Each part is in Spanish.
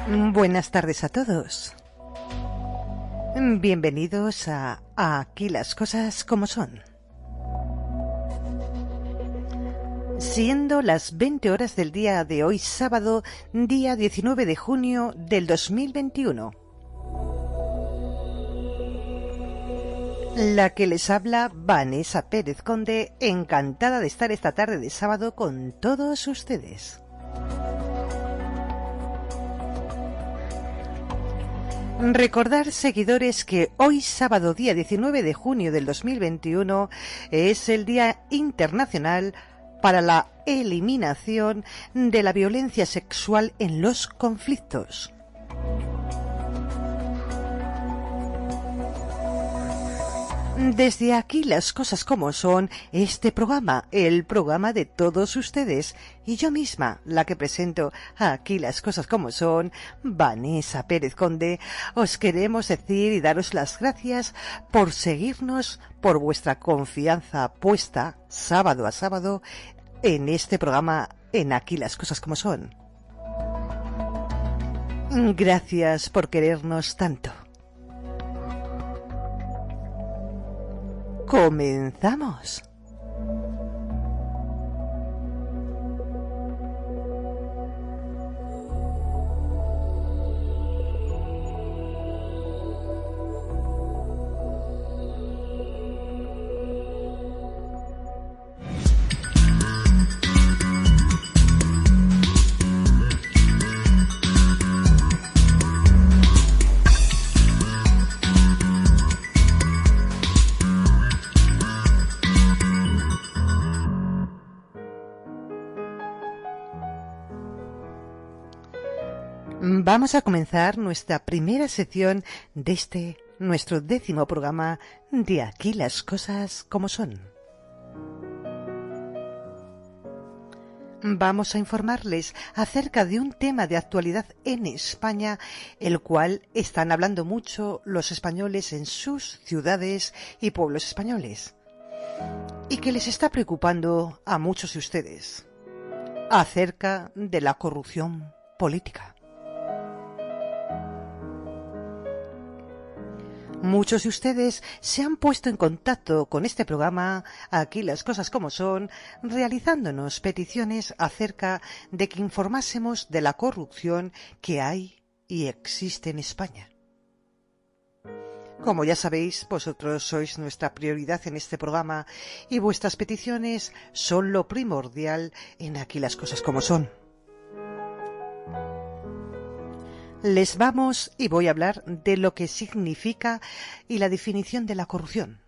Buenas tardes a todos. Bienvenidos a Aquí las cosas como son. Siendo las 20 horas del día de hoy, sábado, día 19 de junio del 2021. La que les habla, Vanessa Pérez Conde, encantada de estar esta tarde de sábado con todos ustedes. Recordar, seguidores, que hoy sábado día 19 de junio del 2021 es el Día Internacional para la Eliminación de la Violencia Sexual en los Conflictos. Desde aquí las cosas como son, este programa, el programa de todos ustedes, y yo misma, la que presento Aquí las cosas como son, Vanessa Pérez Conde, os queremos decir y daros las gracias por seguirnos, por vuestra confianza puesta sábado a sábado en este programa, en Aquí las cosas como son. Gracias por querernos tanto. ¡Comenzamos! Vamos a comenzar nuestra primera sección de nuestro 10º programa de Aquí las cosas como son. Vamos a informarles acerca de un tema de actualidad en España, el cual están hablando mucho los españoles en sus ciudades y pueblos españoles, y que les está preocupando a muchos de ustedes, acerca de la corrupción política. Muchos de ustedes se han puesto en contacto con este programa, Aquí las cosas como son, realizándonos peticiones acerca de que informásemos de la corrupción que hay y existe en España. Como ya sabéis, vosotros sois nuestra prioridad en este programa y vuestras peticiones son lo primordial en Aquí las cosas como son. Les vamos y voy a hablar de lo que significa y la definición de la corrupción,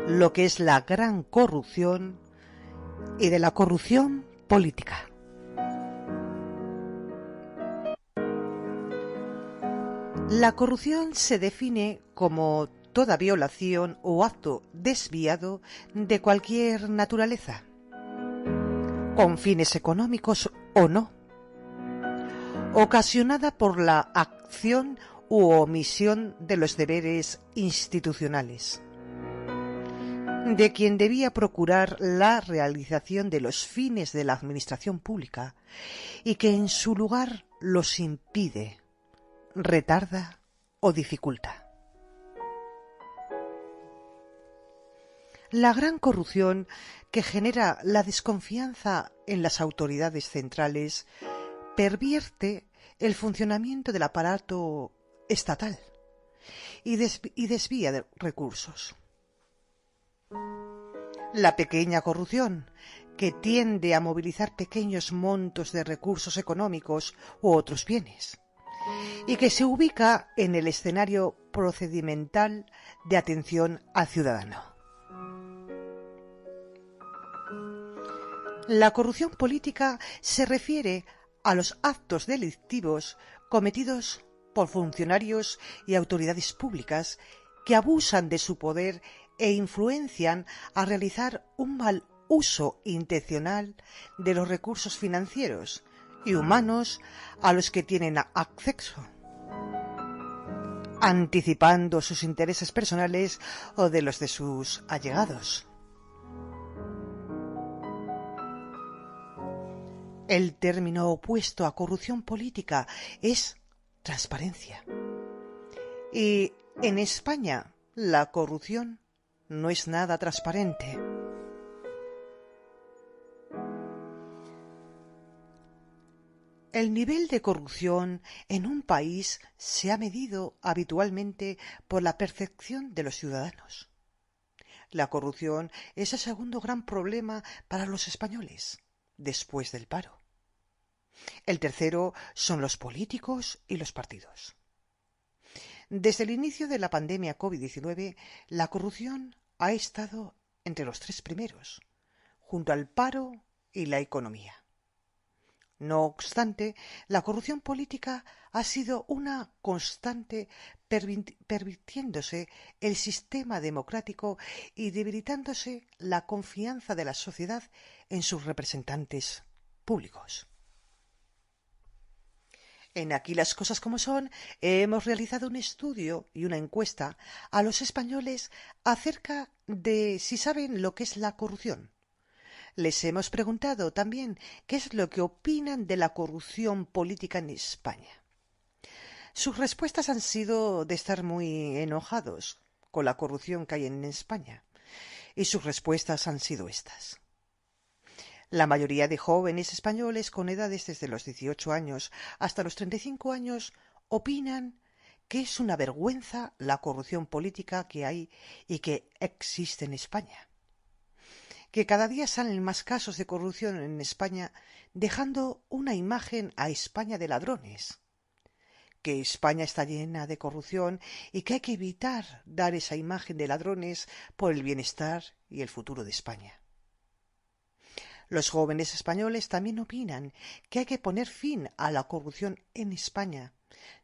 lo que es la gran corrupción y de la corrupción política. La corrupción se define como toda violación o acto desviado de cualquier naturaleza, con fines económicos o no, ocasionada por la acción u omisión de los deberes institucionales, de quien debía procurar la realización de los fines de la administración pública y que en su lugar los impide, retarda o dificulta. La gran corrupción que genera la desconfianza en las autoridades centrales pervierte el funcionamiento del aparato estatal y desvía de recursos. La pequeña corrupción, que tiende a movilizar pequeños montos de recursos económicos u otros bienes, y que se ubica en el escenario procedimental de atención al ciudadano. La corrupción política se refiere a los actos delictivos cometidos por funcionarios y autoridades públicas que abusan de su poder e influencian a realizar un mal uso intencional de los recursos financieros y humanos a los que tienen acceso, anticipando sus intereses personales o de los de sus allegados. El término opuesto a corrupción política es transparencia. Y en España la corrupción no es nada transparente. El nivel de corrupción en un país se ha medido habitualmente por la percepción de los ciudadanos. La corrupción es el segundo gran problema para los españoles, después del paro. El tercero son los políticos y los partidos. Desde el inicio de la pandemia COVID-19, la corrupción ha estado entre los tres primeros, junto al paro y la economía. No obstante, la corrupción política ha sido una constante, pervirtiéndose el sistema democrático y debilitándose la confianza de la sociedad en sus representantes públicos. En Aquí las cosas como son, hemos realizado un estudio y una encuesta a los españoles acerca de si saben lo que es la corrupción. Les hemos preguntado también qué es lo que opinan de la corrupción política en España. Sus respuestas han sido de estar muy enojados con la corrupción que hay en España, y sus respuestas han sido estas. La mayoría de jóvenes españoles con edades desde los 18 años hasta los 35 años opinan que es una vergüenza la corrupción política que hay y que existe en España. Que cada día salen más casos de corrupción en España, dejando una imagen a España de ladrones. Que España está llena de corrupción y que hay que evitar dar esa imagen de ladrones por el bienestar y el futuro de España. Los jóvenes españoles también opinan que hay que poner fin a la corrupción en España,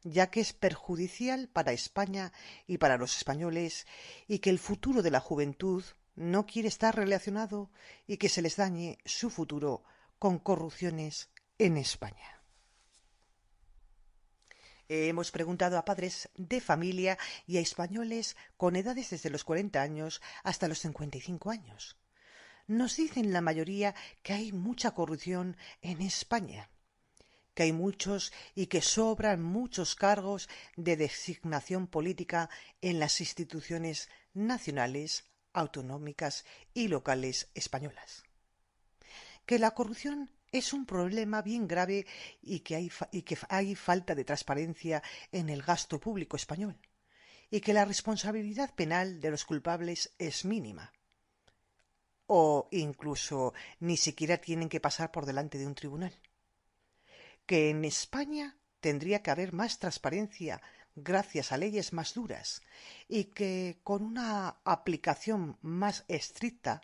ya que es perjudicial para España y para los españoles, y que el futuro de la juventud no quiere estar relacionado y que se les dañe su futuro con corrupciones en España. Hemos preguntado a padres de familia y a españoles con edades desde los 40 años hasta los 55 años. Nos dicen la mayoría que hay mucha corrupción en España, que hay muchos y que sobran muchos cargos de designación política en las instituciones nacionales, autonómicas y locales españolas. Que la corrupción es un problema bien grave y que hay falta de transparencia en el gasto público español, y que la responsabilidad penal de los culpables es mínima, o incluso ni siquiera tienen que pasar por delante de un tribunal. Que en España tendría que haber más transparencia gracias a leyes más duras y que con una aplicación más estricta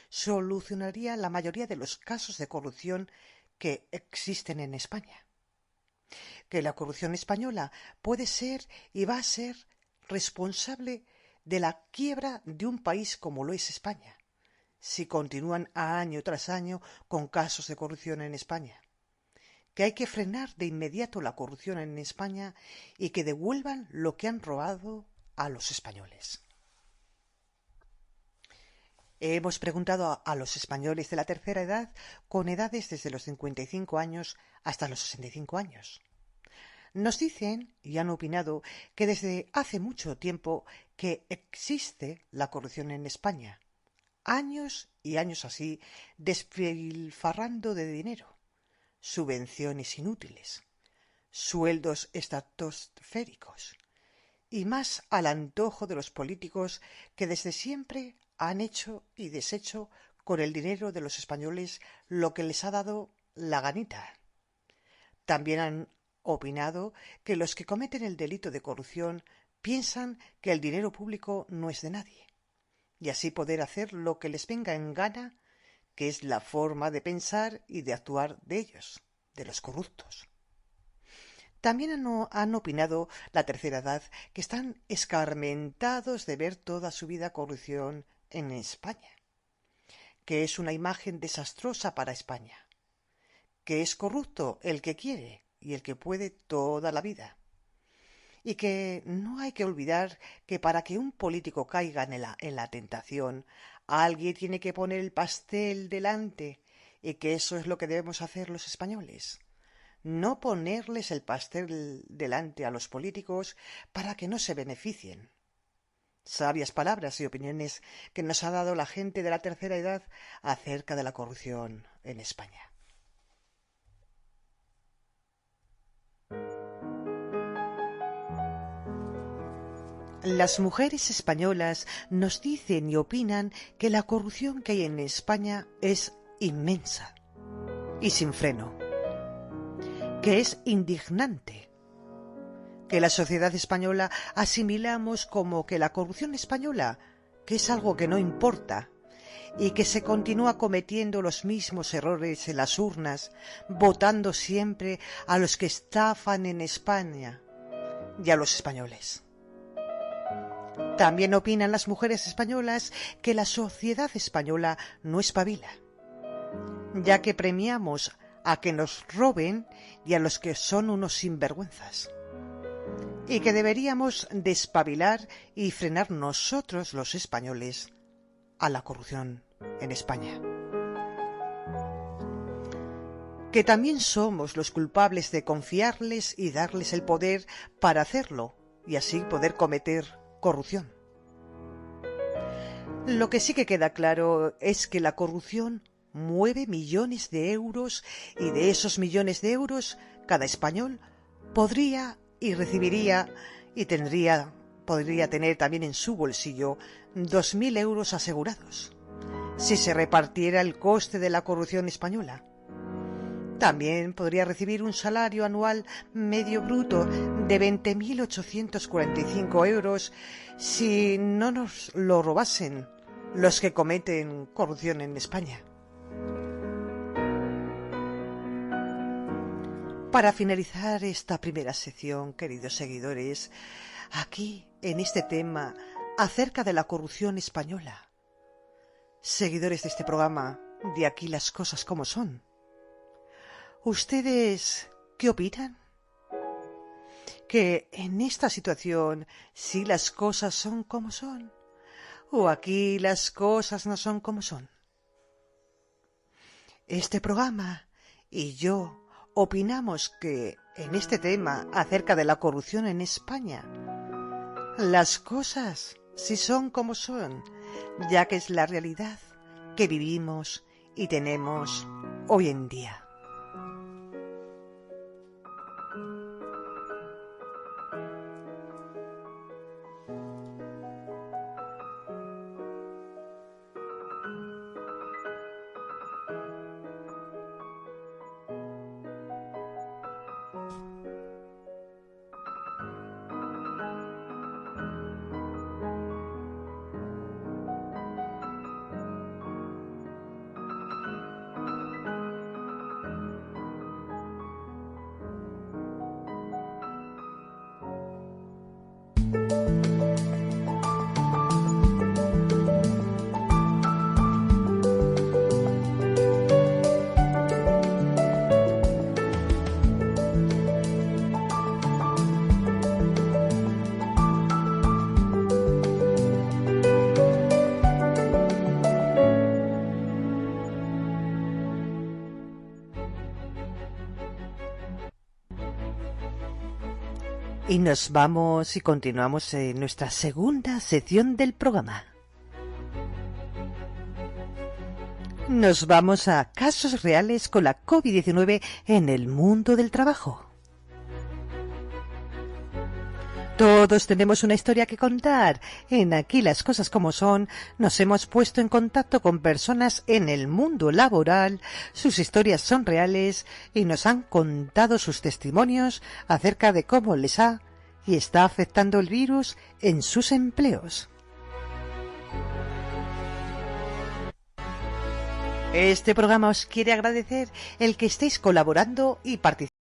solucionaría la mayoría de los casos de corrupción que existen en España. Que la corrupción española puede ser y va a ser responsable de la quiebra de un país como lo es España, si continúan año tras año con casos de corrupción en España. Que hay que frenar de inmediato la corrupción en España y que devuelvan lo que han robado a los españoles. Hemos preguntado a los españoles de la tercera edad con edades desde los 55 años hasta los 65 años. Nos dicen y han opinado que desde hace mucho tiempo que existe la corrupción en España. Años y años así, despilfarrando de dinero, subvenciones inútiles, sueldos estratosféricos y más al antojo de los políticos que desde siempre han hecho y deshecho con el dinero de los españoles lo que les ha dado la ganita. También han opinado que los que cometen el delito de corrupción piensan que el dinero público no es de nadie, y así poder hacer lo que les venga en gana, que es la forma de pensar y de actuar de ellos, de los corruptos. También han opinado la tercera edad que están escarmentados de ver toda su vida corrupción en España, que es una imagen desastrosa para España, que es corrupto el que quiere y el que puede toda la vida, y que no hay que olvidar que para que un político caiga en la tentación, alguien tiene que poner el pastel delante y que eso es lo que debemos hacer los españoles. No ponerles el pastel delante a los políticos para que no se beneficien. Sabias palabras y opiniones que nos ha dado la gente de la tercera edad acerca de la corrupción en España. Las mujeres españolas nos dicen y opinan que la corrupción que hay en España es inmensa y sin freno, que es indignante, que la sociedad española asimilamos como que la corrupción española, que es algo que no importa, y que se continúa cometiendo los mismos errores en las urnas, votando siempre a los que estafan en España y a los españoles. También opinan las mujeres españolas que la sociedad española no espabila, ya que premiamos a que nos roben y a los que son unos sinvergüenzas, y que deberíamos despabilar y frenar nosotros los españoles a la corrupción en España. Que también somos los culpables de confiarles y darles el poder para hacerlo y así poder cometer corrupción. Lo que sí que queda claro es que la corrupción mueve millones de euros y de esos millones de euros cada español podría y recibiría y podría tener también en su bolsillo 2.000 euros asegurados si se repartiera el coste de la corrupción española. También podría recibir un salario anual medio bruto de 20.845 euros si no nos lo robasen los que cometen corrupción en España. Para finalizar esta primera sección, queridos seguidores, aquí en este tema acerca de la corrupción española, seguidores de este programa, de Aquí las cosas como son, ¿ustedes qué opinan? ¿Que en esta situación sí las cosas son como son? ¿O aquí las cosas no son como son? Este programa y yo opinamos que en este tema acerca de la corrupción en España, las cosas sí son como son, ya que es la realidad que vivimos y tenemos hoy en día. Y nos vamos y continuamos en nuestra segunda sección del programa. Nos vamos a casos reales con la COVID-19 en el mundo del trabajo. Todos tenemos una historia que contar. En Aquí las cosas como son, nos hemos puesto en contacto con personas en el mundo laboral, sus historias son reales y nos han contado sus testimonios acerca de cómo les ha y está afectando el virus en sus empleos. Este programa os quiere agradecer el que estéis colaborando y participando